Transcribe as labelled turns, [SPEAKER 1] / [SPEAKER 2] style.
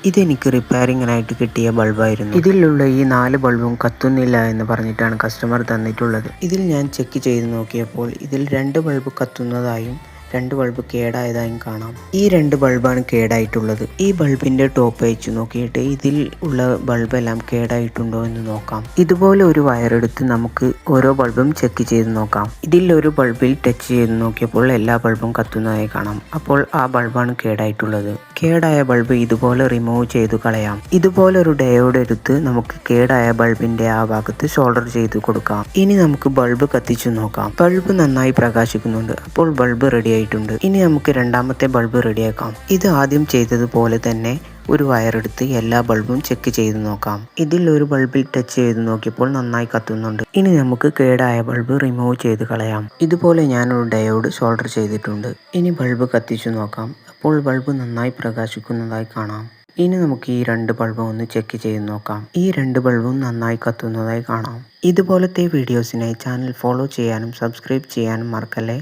[SPEAKER 1] ഇതെനിക്ക് റിപ്പയറിങ്ങിനായിട്ട് കിട്ടിയ ബൾബായിരുന്നു. ഇതിലുള്ള ഈ 4 ബൾബും കത്തുന്നില്ല എന്ന് പറഞ്ഞിട്ടാണ് കസ്റ്റമർ തന്നിട്ടുള്ളത്. ഇതിൽ ഞാൻ ചെക്ക് ചെയ്ത് നോക്കിയപ്പോൾ ഇതിൽ 2 ബൾബ് കത്തുന്നതായും 2 ബൾബ് കേടായതായും കാണാം. ഈ 2 ബൾബാണ് കേടായിട്ടുള്ളത്. ഈ ബൾബിന്റെ ടോപ്പ് അയച്ചു നോക്കിയിട്ട് ഇതിൽ ഉള്ള ബൾബെല്ലാം കേടായിട്ടുണ്ടോ എന്ന് നോക്കാം. ഇതുപോലെ ഒരു വയറെടുത്ത് നമുക്ക് ഓരോ ബൾബും ചെക്ക് ചെയ്ത് നോക്കാം. ഇതിൽ ഒരു ബൾബിൽ ടച്ച് ചെയ്ത് നോക്കിയപ്പോൾ എല്ലാ ബൾബും കത്തുന്നതായി കാണാം. അപ്പോൾ ആ ബൾബാണ് കേടായിട്ടുള്ളത്. കേടായ ബൾബ് ഇതുപോലെ റിമൂവ് ചെയ്തു കളയാം. ഇതുപോലെ ഒരു ഡയോഡ് എടുത്ത് നമുക്ക് കേടായ ബൾബിന്റെ ആ ഭാഗത്ത് സോൾഡർ ചെയ്ത് കൊടുക്കാം. ഇനി നമുക്ക് ബൾബ് കത്തിച്ചു നോക്കാം. ബൾബ് നന്നായി പ്രകാശിക്കുന്നുണ്ട്. അപ്പോൾ ബൾബ് റെഡി ആയിട്ടുണ്ട്. ഇനി നമുക്ക് രണ്ടാമത്തെ ബൾബ് റെഡിയാക്കാം. ഇത് ആദ്യം ചെയ്തതുപോലെ തന്നെ ഒരു വയറെടുത്ത് എല്ലാ ബൾബും ചെക്ക് ചെയ്ത് നോക്കാം. ഇതിൽ ഒരു ബൾബിൽ ടച്ച് ചെയ്ത് നോക്കിയപ്പോൾ നന്നായി കത്തുന്നുണ്ട്. ഇനി നമുക്ക് കേടായ ബൾബ് റിമൂവ് ചെയ്ത് കളയാം. ഇതുപോലെ ഞാനൊരു ഡയോഡ് സോൾഡർ ചെയ്തിട്ടുണ്ട്. ഇനി ബൾബ് കത്തിച്ചു നോക്കാം. അപ്പോൾ ബൾബ് നന്നായി പ്രകാശിക്കുന്നതായി കാണാം. ഇനി നമുക്ക് ഈ 2 ബൾബും ഒന്ന് ചെക്ക് ചെയ്ത് നോക്കാം. ഈ 2 ബൾബും നന്നായി കത്തുന്നതായി കാണാം. ഇതുപോലത്തെ വീഡിയോസിനായി ചാനൽ ഫോളോ ചെയ്യാനും സബ്സ്ക്രൈബ് ചെയ്യാനും മറക്കല്ലേ.